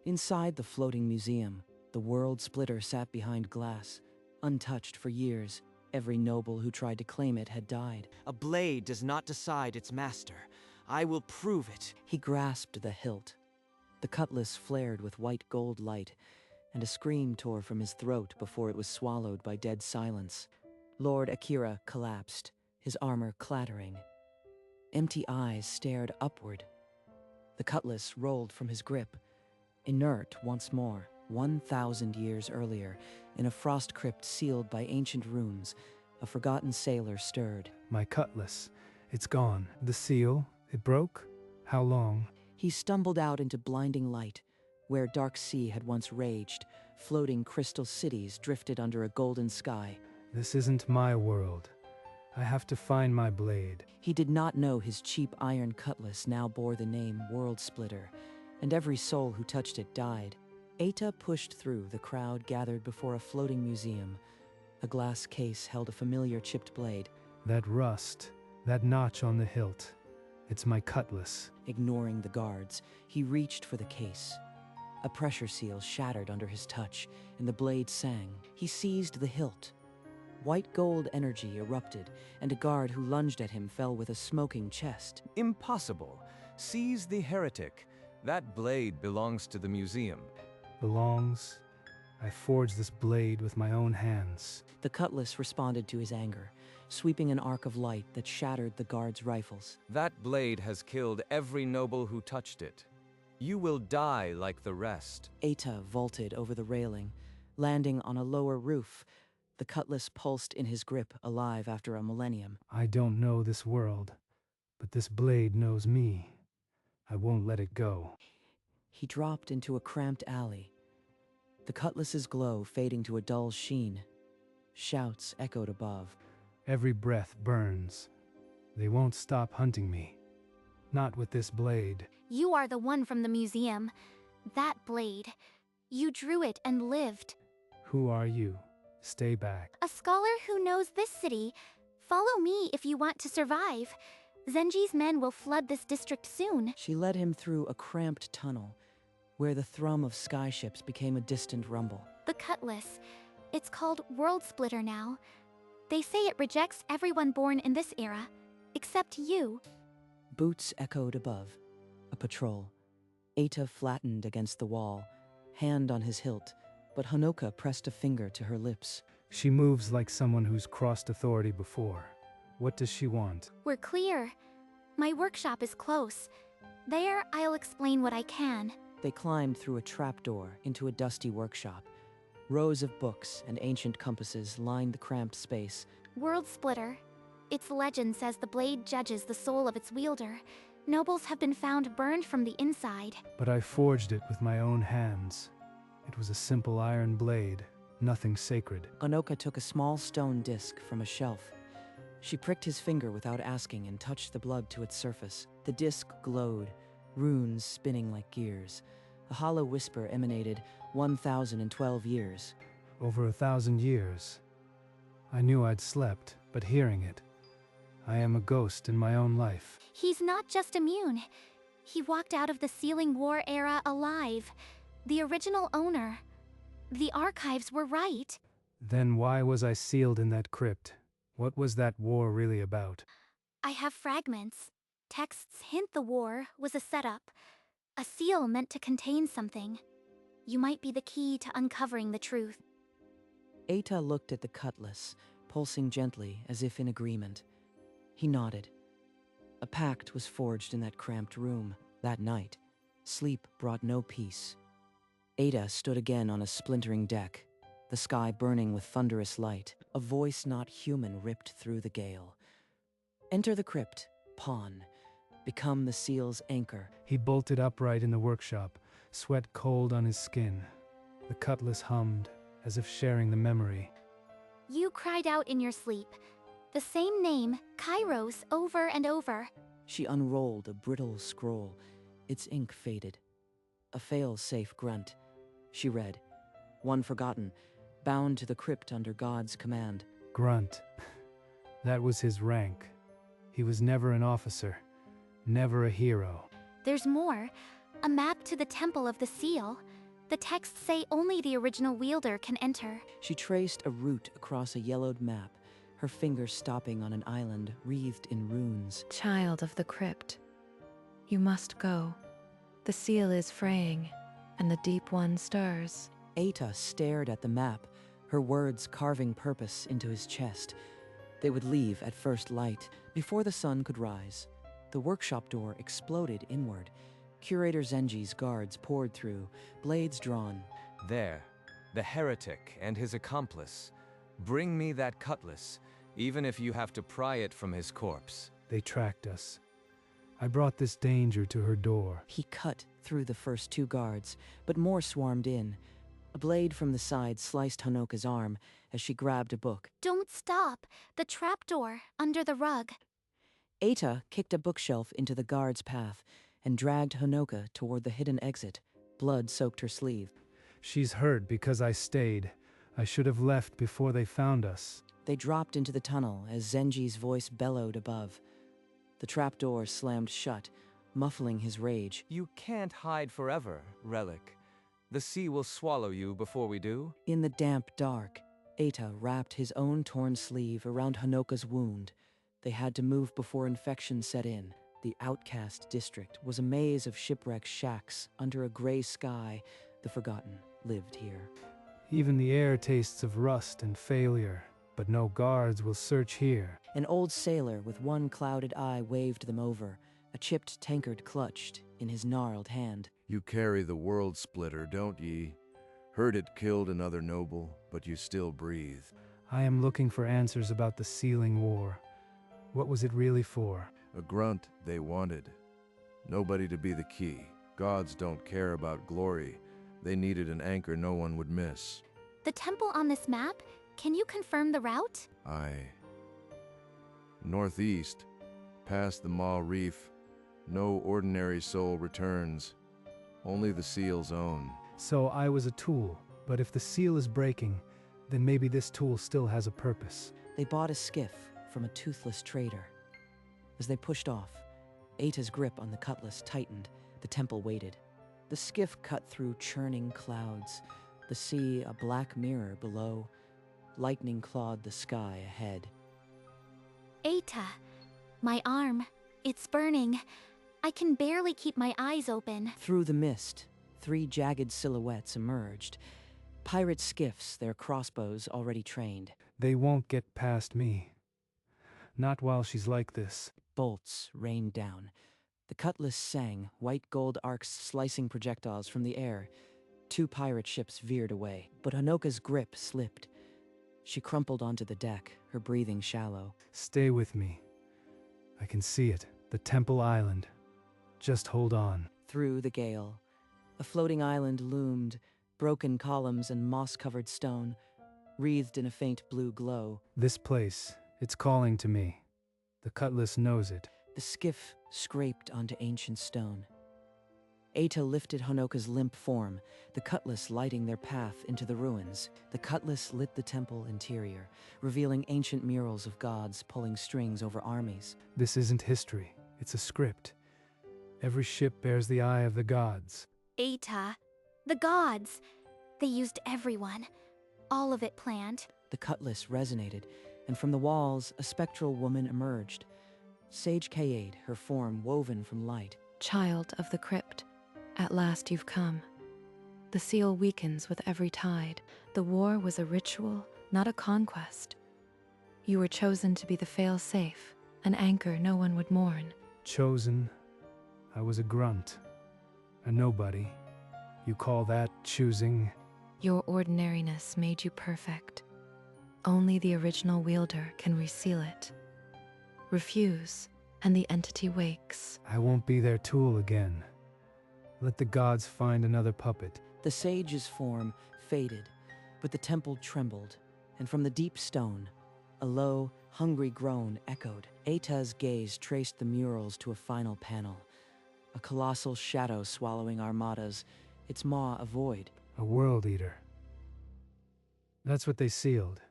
Inside the floating museum, the world splitter sat behind glass, untouched for years. Every noble who tried to claim it had died. A blade does not decide its master. I will prove it. He grasped the hilt. The cutlass flared with white gold light, and a scream tore from his throat before it was swallowed by dead silence. Lord Akira collapsed, his armor clattering. Empty eyes stared upward. The cutlass rolled from his grip, inert once more. 1,000 years earlier, in a frost crypt sealed by ancient runes, a forgotten sailor stirred. My cutlass, it's gone. The seal, it broke? How long? He stumbled out into blinding light, where dark sea had once raged. Floating crystal cities drifted under a golden sky. This isn't my world. I have to find my blade. He did not know his cheap iron cutlass now bore the name World Splitter, and every soul who touched it died. Eita pushed through the crowd gathered before a floating museum. A glass case held a familiar chipped blade. That rust, that notch on the hilt. It's my cutlass. Ignoring the guards, he reached for the case. A pressure seal shattered under his touch, and the blade sang. He seized the hilt. White gold energy erupted, and a guard who lunged at him fell with a smoking chest. Impossible. Seize the heretic. That blade belongs to the museum. Belongs? I forged this blade with my own hands. The cutlass responded to his anger, sweeping an arc of light that shattered the guards' rifles. That blade has killed every noble who touched it. You will die like the rest. Eita vaulted over the railing, landing on a lower roof. The cutlass pulsed in his grip, alive after a millennium. I don't know this world, but this blade knows me. I won't let it go. He dropped into a cramped alley, the cutlass's glow fading to a dull sheen. Shouts echoed above. Every breath burns. They won't stop hunting me. Not with this blade. You are the one from the museum. That blade. You drew it and lived. Who are you? Stay back. A scholar who knows this city. Follow me if you want to survive. Zenji's men will flood this district soon. She led him through a cramped tunnel, where the thrum of skyships became a distant rumble. The cutlass. It's called World Splitter now. They say it rejects everyone born in this era, except you. Boots echoed above. A patrol. Eita flattened against the wall, hand on his hilt, but Honoka pressed a finger to her lips. She moves like someone who's crossed authority before. What does she want? We're clear. My workshop is close. There, I'll explain what I can. They climbed through a trapdoor into a dusty workshop. Rows of books and ancient compasses lined the cramped space. World Splitter. Its legend says the blade judges the soul of its wielder. Nobles have been found burned from the inside. But I forged it with my own hands. It was a simple iron blade, nothing sacred. Honoka took a small stone disc from a shelf. She pricked his finger without asking and touched the blood to its surface. The disc glowed, runes spinning like gears. A hollow whisper emanated, 1,012 years. Over 1,000 years. I knew I'd slept, but hearing it, I am a ghost in my own life. He's not just immune. He walked out of the Sealing War era alive. The original owner. The archives were right. Then why was I sealed in that crypt? What was that war really about? I have fragments. Texts hint the war was a setup. A seal meant to contain something. You might be the key to uncovering the truth. Eita looked at the cutlass, pulsing gently as if in agreement. He nodded. A pact was forged in that cramped room. That night, sleep brought no peace. Eita stood again on a splintering deck, the sky burning with thunderous light. A voice not human ripped through the gale. Enter the crypt, pawn. Become the seal's anchor. He bolted upright in the workshop, sweat cold on his skin. The cutlass hummed, as if sharing the memory. You cried out in your sleep. The same name, Kairos, over and over. She unrolled a brittle scroll. Its ink faded. A fail-safe grunt. She read, one forgotten, bound to the crypt under God's command. Grunt. That was his rank. He was never an officer, never a hero. There's more. A map to the Temple of the Seal. The texts say only the original wielder can enter. She traced a route across a yellowed map, her fingers stopping on an island wreathed in runes. Child of the crypt, you must go. The seal is fraying, and the deep one stirs. Eta stared at the map, her words carving purpose into his chest. They would leave at first light, before the sun could rise. The workshop door exploded inward. Curator Zenji's guards poured through, blades drawn. There, the heretic and his accomplice. Bring me that cutlass, even if you have to pry it from his corpse. They tracked us. I brought this danger to her door. He cut through the first two guards, but more swarmed in. A blade from the side sliced Honoka's arm as she grabbed a book. Don't stop! The trapdoor, under the rug. Eta kicked a bookshelf into the guard's path and dragged Honoka toward the hidden exit. Blood soaked her sleeve. She's hurt because I stayed. I should have left before they found us. They dropped into the tunnel as Zenji's voice bellowed above. The trapdoor slammed shut, muffling his rage. You can't hide forever, Relic. The sea will swallow you before we do. In the damp dark, Eta wrapped his own torn sleeve around Honoka's wound. They had to move before infection set in. The outcast district was a maze of shipwrecked shacks under a gray sky. The forgotten lived here. Even the air tastes of rust and failure, but no guards will search here. An old sailor with one clouded eye waved them over, a chipped tankard clutched in his gnarled hand. You carry the world splitter, don't ye? Heard it killed another noble, but you still breathe. I am looking for answers about the Sealing War. What was it really for? A grunt they wanted. Nobody to be the key. Gods don't care about glory. They needed an anchor no one would miss. The temple on this map? Can you confirm the route? Northeast, past the Ma Reef. No ordinary soul returns. Only the seal's own. So I was a tool, but if the seal is breaking, then maybe this tool still has a purpose. They bought a skiff from a toothless trader. As they pushed off, Eta's grip on the cutlass tightened. The temple waited. The skiff cut through churning clouds, the sea a black mirror below. Lightning clawed the sky ahead. Eta, my arm. It's burning. I can barely keep my eyes open. Through the mist, 3 jagged silhouettes emerged. Pirate skiffs, their crossbows already trained. They won't get past me. Not while she's like this. Bolts rained down. The cutlass sang, white gold arcs slicing projectiles from the air. 2 pirate ships veered away, but Honoka's grip slipped. She crumpled onto the deck, her breathing shallow. Stay with me. I can see it. The Temple Island. Just hold on. Through the gale, a floating island loomed, broken columns and moss-covered stone, wreathed in a faint blue glow. This place, it's calling to me. The cutlass knows it. The skiff scraped onto ancient stone. Eta lifted Honoka's limp form, the cutlass lighting their path into the ruins. The cutlass lit the temple interior, revealing ancient murals of gods pulling strings over armies. This isn't history. It's a script. Every ship bears the eye of the gods. Eta. The gods. They used everyone. All of it planned. The cutlass resonated, and from the walls, a spectral woman emerged. Sage Kayade, her form woven from light. Child of the crypt, at last you've come. The seal weakens with every tide. The war was a ritual, not a conquest. You were chosen to be the fail-safe, an anchor no one would mourn. Chosen? I was a grunt. A nobody. You call that choosing? Your ordinariness made you perfect. Only the original wielder can reseal it. Refuse, and the entity wakes. I won't be their tool again. Let the gods find another puppet. The sage's form faded, but the temple trembled, and from the deep stone, a low, hungry groan echoed. Eta's gaze traced the murals to a final panel. A colossal shadow swallowing armadas, its maw a void. A world eater. That's what they sealed.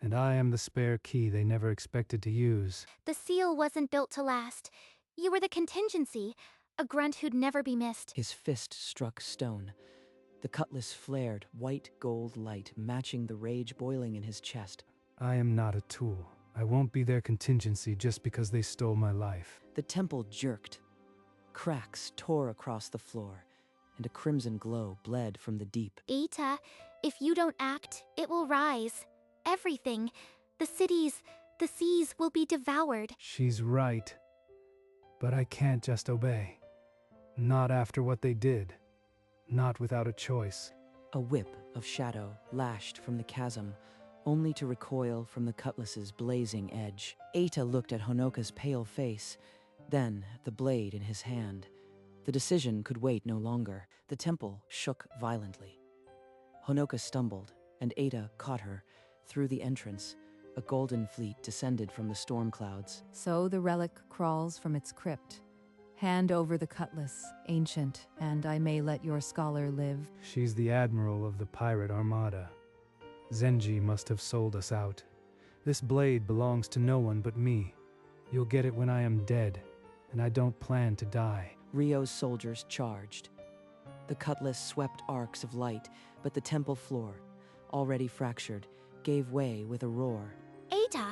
And I am the spare key they never expected to use. The seal wasn't built to last. You were the contingency, a grunt who'd never be missed. His fist struck stone. The cutlass flared, white gold light matching the rage boiling in his chest. I am not a tool. I won't be their contingency just because they stole my life. The temple jerked. Cracks tore across the floor, and a crimson glow bled from the deep. Eta, if you don't act, it will rise. Everything. The cities, the seas will be devoured. She's right. But I can't just obey. Not after what they did. Not without a choice. A whip of shadow lashed from the chasm, only to recoil from the cutlass's blazing edge. Eta looked at Honoka's pale face, then at the blade in his hand. The decision could wait no longer. The temple shook violently. Honoka stumbled, and Eta caught her. Through the entrance, a golden fleet descended from the storm clouds. So the relic crawls from its crypt. Hand over the cutlass, ancient, and I may let your scholar live. She's the admiral of the pirate armada. Zenji must have sold us out. This blade belongs to no one but me. You'll get it when I am dead, and I don't plan to die. Ryo's soldiers charged. The cutlass swept arcs of light, but the temple floor, already fractured, gave way with a roar. Eta!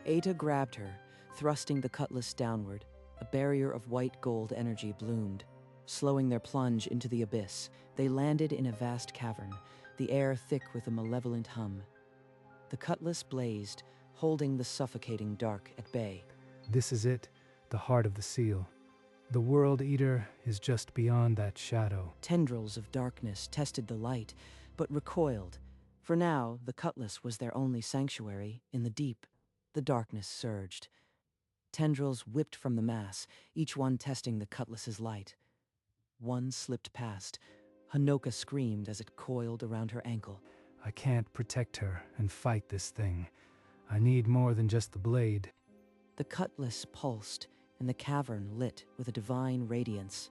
Eta grabbed her, thrusting the cutlass downward. A barrier of white gold energy bloomed, slowing their plunge into the abyss. They landed in a vast cavern, the air thick with a malevolent hum. The cutlass blazed, holding the suffocating dark at bay. This is it, the heart of the seal. The World Eater is just beyond that shadow. Tendrils of darkness tested the light, but recoiled. For now, the cutlass was their only sanctuary. In the deep, the darkness surged. Tendrils whipped from the mass, each one testing the cutlass's light. One slipped past. Honoka screamed as it coiled around her ankle. I can't protect her and fight this thing. I need more than just the blade. The cutlass pulsed, and the cavern lit with a divine radiance.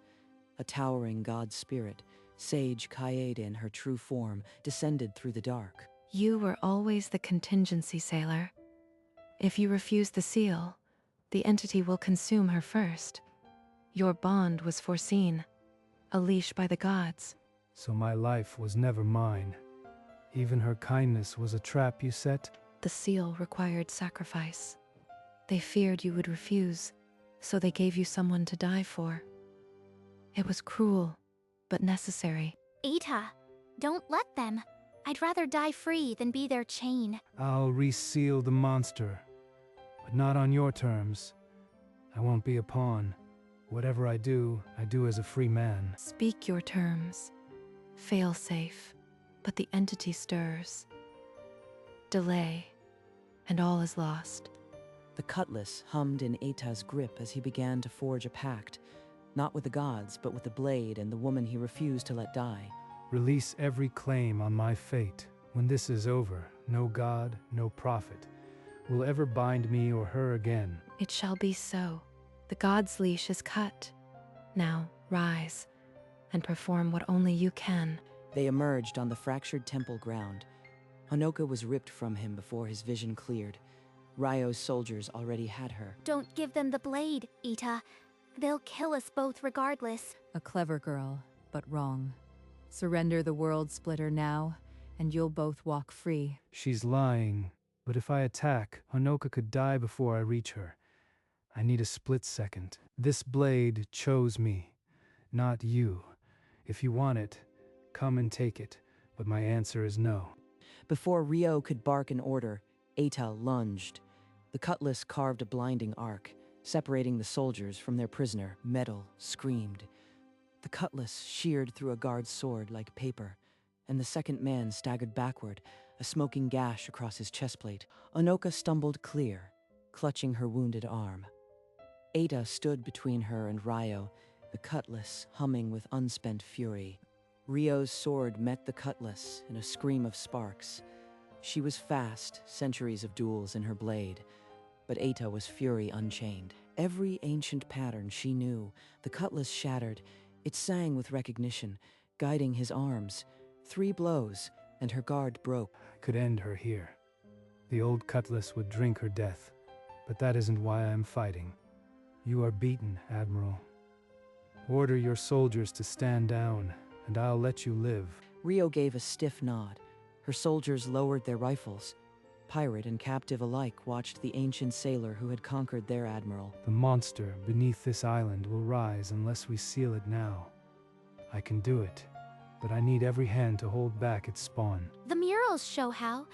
A towering god spirit, Sage Kaede in her true form, descended through the dark. You were always the contingency, sailor. If you refuse the seal, the entity will consume her first. Your bond was foreseen, a leash by the gods. So my life was never mine. Even her kindness was a trap you set? The seal required sacrifice. They feared you would refuse, so they gave you someone to die for. It was cruel, but necessary. Eta, don't let them. I'd rather die free than be their chain. I'll reseal the monster, but not on your terms. I won't be a pawn. Whatever I do as a free man. Speak your terms. Fail safe, but the entity stirs. Delay, and all is lost. The cutlass hummed in Eta's grip as he began to forge a pact, not with the gods, but with the blade and the woman he refused to let die. Release every claim on my fate. When this is over, no god, no prophet will ever bind me or her again. It shall be so. The god's leash is cut. Now, rise, and perform what only you can. They emerged on the fractured temple ground. Honoka was ripped from him before his vision cleared. Ryo's soldiers already had her. Don't give them the blade, Eta. They'll kill us both regardless. A clever girl, but wrong. Surrender the world splitter now, and you'll both walk free. She's lying, but if I attack, Honoka could die before I reach her. I need a split second. This blade chose me, not you. If you want it, come and take it, but my answer is no. Before Ryo could bark an order, Eta lunged. The cutlass carved a blinding arc, separating the soldiers from their prisoner. Metal screamed. The cutlass sheared through a guard's sword like paper, and the second man staggered backward, a smoking gash across his chestplate. Honoka stumbled clear, clutching her wounded arm. Eta stood between her and Ryo, the cutlass humming with unspent fury. Ryo's sword met the cutlass in a scream of sparks. She was fast, centuries of duels in her blade, but Eta was fury unchained. Every ancient pattern she knew, the cutlass shattered. It sang with recognition, guiding his arms. 3 blows, and her guard broke. I could end her here. The old cutlass would drink her death, but that isn't why I'm fighting. You are beaten, Admiral. Order your soldiers to stand down, and I'll let you live. Rio gave a stiff nod. Her soldiers lowered their rifles. Pirate and captive alike watched the ancient sailor who had conquered their admiral. The monster beneath this island will rise unless we seal it now. I can do it, but I need every hand to hold back its spawn. The murals show how.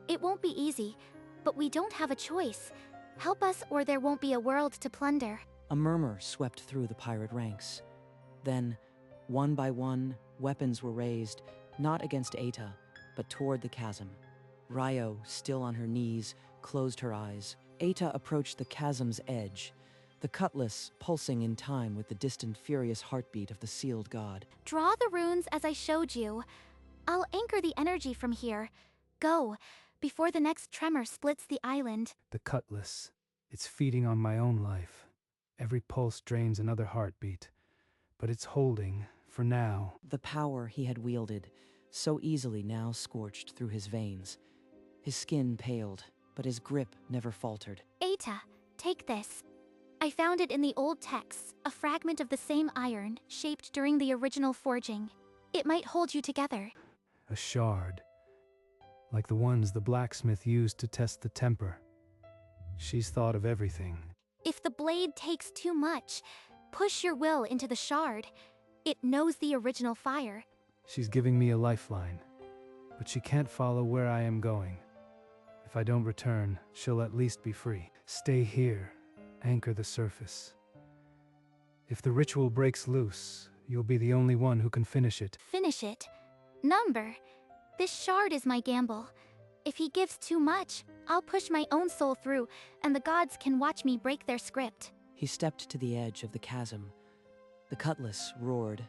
It won't be easy, but we don't have a choice. Help us or there won't be a world to plunder. A murmur swept through the pirate ranks. Then, one by one, weapons were raised, not against Eta, but toward the chasm. Rio, still on her knees, closed her eyes. Eta approached the chasm's edge, the cutlass pulsing in time with the distant, furious heartbeat of the sealed god. Draw the runes as I showed you. I'll anchor the energy from here. Go, before the next tremor splits the island. The cutlass. It's feeding on my own life. Every pulse drains another heartbeat. But it's holding, for now. The power he had wielded, so easily now scorched through his veins. His skin paled, but his grip never faltered. Eta, take this. I found it in the old texts, a fragment of the same iron, shaped during the original forging. It might hold you together. A shard. Like the ones the blacksmith used to test the temper. She's thought of everything. If the blade takes too much, push your will into the shard. It knows the original fire. She's giving me a lifeline, but she can't follow where I am going. If I don't return, she'll at least be free. Stay here, anchor the surface. If the ritual breaks loose, you'll be the only one who can finish it. Finish it. Number. This shard is my gamble. If he gives too much, I'll push my own soul through, and the gods can watch me break their script. He stepped to the edge of the chasm. The cutlass roared,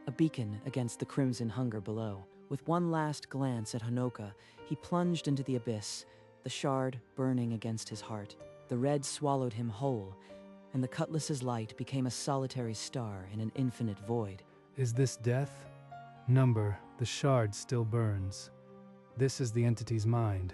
a beacon against the crimson hunger below. With one last glance at Honoka, he plunged into the abyss, the shard burning against his heart. The red swallowed him whole, and the cutlass's light became a solitary star in an infinite void. Is this death? Number, the shard still burns. This is the entity's mind,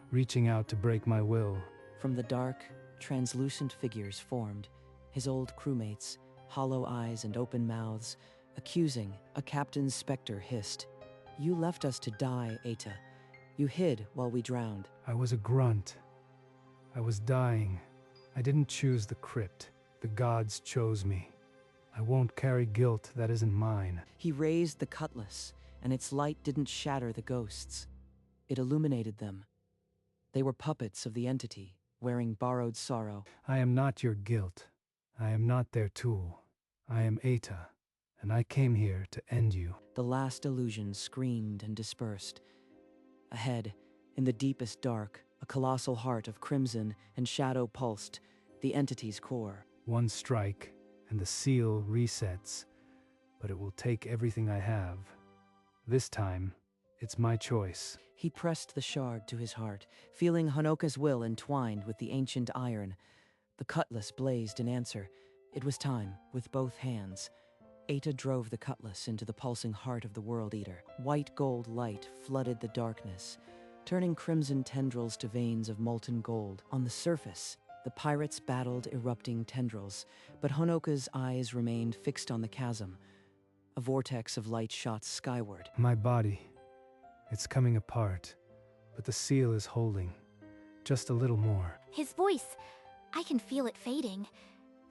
reaching out to break my will. From the dark, translucent figures formed, his old crewmates, hollow eyes and open mouths, accusing. A captain's specter hissed. You left us to die, Eta. You hid while we drowned. I was a grunt. I was dying. I didn't choose the crypt. The gods chose me. I won't carry guilt that isn't mine. He raised the cutlass, and its light didn't shatter the ghosts. It illuminated them. They were puppets of the entity, wearing borrowed sorrow. I am not your guilt. I am not their tool. I am Eta, and I came here to end you. The last illusion screamed and dispersed. Ahead, in the deepest dark, a colossal heart of crimson and shadow pulsed, the entity's core. One strike, and the seal resets, but it will take everything I have. This time, it's my choice. He pressed the shard to his heart, feeling Honoka's will entwined with the ancient iron. The cutlass blazed in answer. It was time, with both hands. Eta drove the cutlass into the pulsing heart of the World Eater. White gold light flooded the darkness, turning crimson tendrils to veins of molten gold. On the surface, the pirates battled erupting tendrils, but Honoka's eyes remained fixed on the chasm. A vortex of light shot skyward. My body, it's coming apart, but the seal is holding. Just a little more. His voice, I can feel it fading.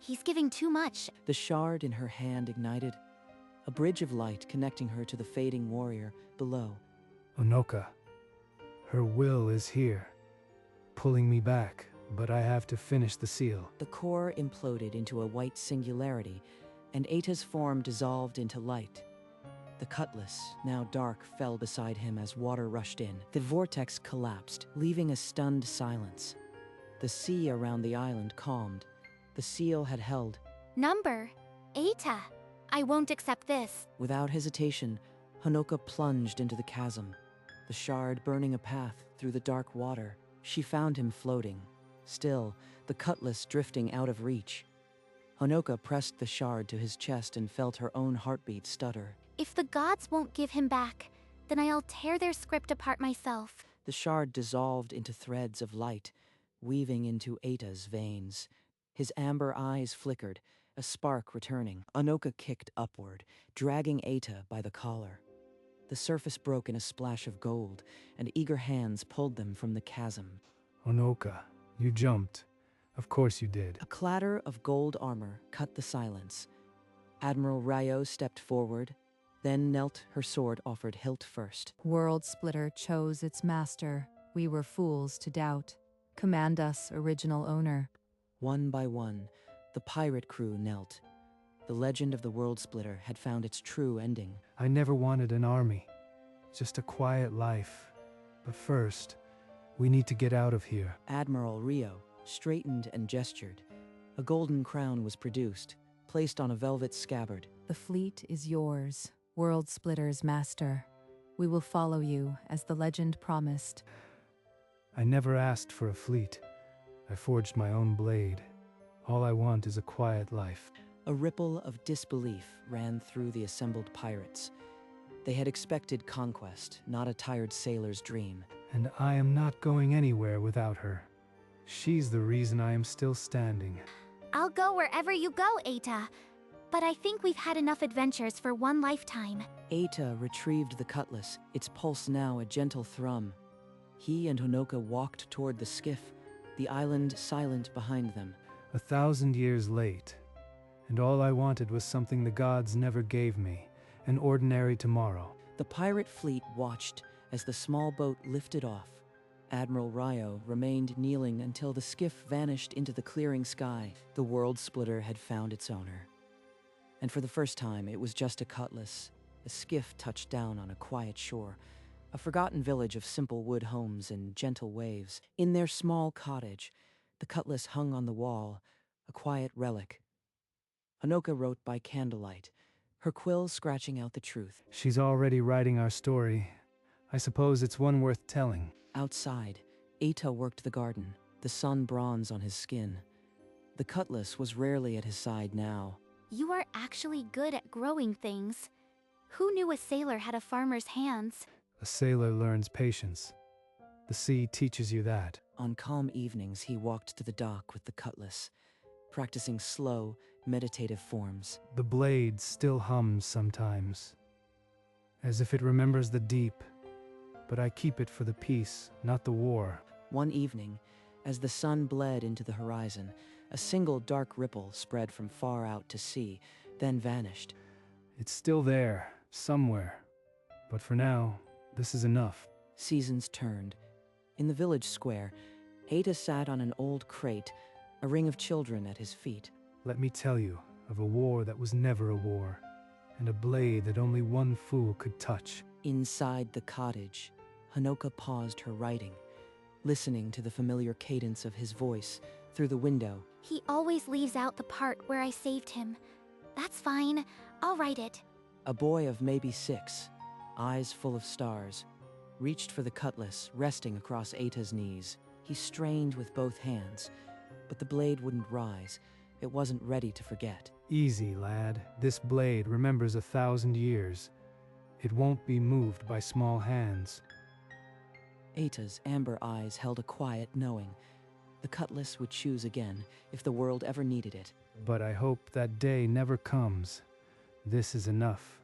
He's giving too much. The shard in her hand ignited, a bridge of light connecting her to the fading warrior below. Honoka, her will is here, pulling me back, but I have to finish the seal. The core imploded into a white singularity, and Eta's form dissolved into light. The cutlass, now dark, fell beside him as water rushed in. The vortex collapsed, leaving a stunned silence. The sea around the island calmed. The seal had held. Number. Eta. I won't accept this. Without hesitation, Honoka plunged into the chasm, the shard burning a path through the dark water. She found him floating, still, the cutlass drifting out of reach. Honoka pressed the shard to his chest and felt her own heartbeat stutter. If the gods won't give him back, then I'll tear their script apart myself. The shard dissolved into threads of light, weaving into Eta's veins. His amber eyes flickered, a spark returning. Honoka kicked upward, dragging Eta by the collar. The surface broke in a splash of gold, and eager hands pulled them from the chasm. Onoka, you jumped. Of course you did. A clatter of gold armor cut the silence. Admiral Ryo stepped forward, then knelt, her sword offered hilt first. World Splitter chose its master. We were fools to doubt. Command us, original owner. One by one, the pirate crew knelt. The legend of the World Splitter had found its true ending. I never wanted an army, just a quiet life. But first, we need to get out of here. Admiral Rio straightened and gestured. A golden crown was produced, placed on a velvet scabbard. The fleet is yours, World Splitter's master. We will follow you, as the legend promised. I never asked for a fleet. I forged my own blade. All I want is a quiet life. A ripple of disbelief ran through the assembled pirates. They had expected conquest, not a tired sailor's dream. And I am not going anywhere without her. She's the reason I am still standing. I'll go wherever you go, Eita. But I think we've had enough adventures for one lifetime. Eita retrieved the cutlass, its pulse now a gentle thrum. He and Honoka walked toward the skiff, the island silent behind them. 1,000 years late, and all I wanted was something the gods never gave me, an ordinary tomorrow. The pirate fleet watched as the small boat lifted off. Admiral Ryo remained kneeling until the skiff vanished into the clearing sky. The World Splitter had found its owner. And for the first time, it was just a cutlass. The skiff touched down on a quiet shore, a forgotten village of simple wood homes and gentle waves. In their small cottage, the cutlass hung on the wall, a quiet relic. Honoka wrote by candlelight, her quill scratching out the truth. She's already writing our story. I suppose it's one worth telling. Outside, Eita worked the garden, the sun bronze on his skin. The cutlass was rarely at his side now. You are actually good at growing things. Who knew a sailor had a farmer's hands? A sailor learns patience. The sea teaches you that. On calm evenings, he walked to the dock with the cutlass, practicing slow, meditative forms. The blade still hums sometimes, as if it remembers the deep. But I keep it for the peace, not the war. One evening, as the sun bled into the horizon, a single dark ripple spread from far out to sea, then vanished. It's still there, somewhere. But for now, this is enough. Seasons turned. In the village square, Eita sat on an old crate, a ring of children at his feet. Let me tell you of a war that was never a war, and a blade that only one fool could touch. Inside the cottage, Honoka paused her writing, listening to the familiar cadence of his voice through the window. He always leaves out the part where I saved him. That's fine. I'll write it. A boy of maybe 6, eyes full of stars, reached for the cutlass resting across Eita's knees. He strained with both hands, but the blade wouldn't rise. It wasn't ready to forget. Easy, lad. This blade remembers 1,000 years. It won't be moved by small hands. Eita's amber eyes held a quiet knowing. The cutlass would choose again if the world ever needed it. But I hope that day never comes. This is enough.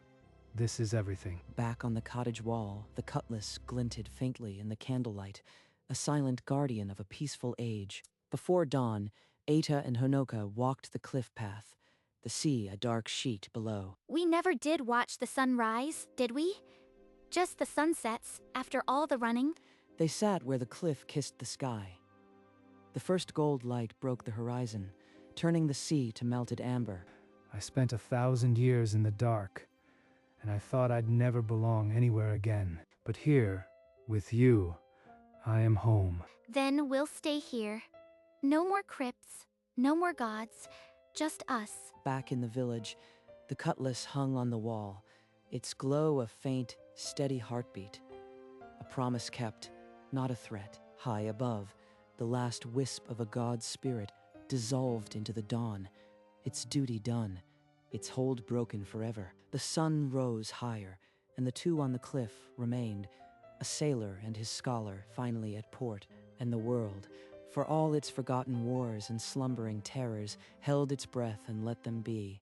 This is everything. Back on the cottage wall, the cutlass glinted faintly in the candlelight, a silent guardian of a peaceful age. Before dawn, Eita and Honoka walked the cliff path, the sea a dark sheet below. We never did watch the sun rise, did we? Just the sunsets, after all the running. They sat where the cliff kissed the sky. The first gold light broke the horizon, turning the sea to melted amber. I spent 1,000 years in the dark, and I thought I'd never belong anywhere again. But here, with you, I am home. Then we'll stay here. No more crypts, no more gods, just us. Back in the village, the cutlass hung on the wall, its glow a faint, steady heartbeat. A promise kept, not a threat. High above, the last wisp of a god's spirit dissolved into the dawn, its duty done, its hold broken forever. The sun rose higher, and the two on the cliff remained, a sailor and his scholar finally at port, and the world, for all its forgotten wars and slumbering terrors, held its breath and let them be.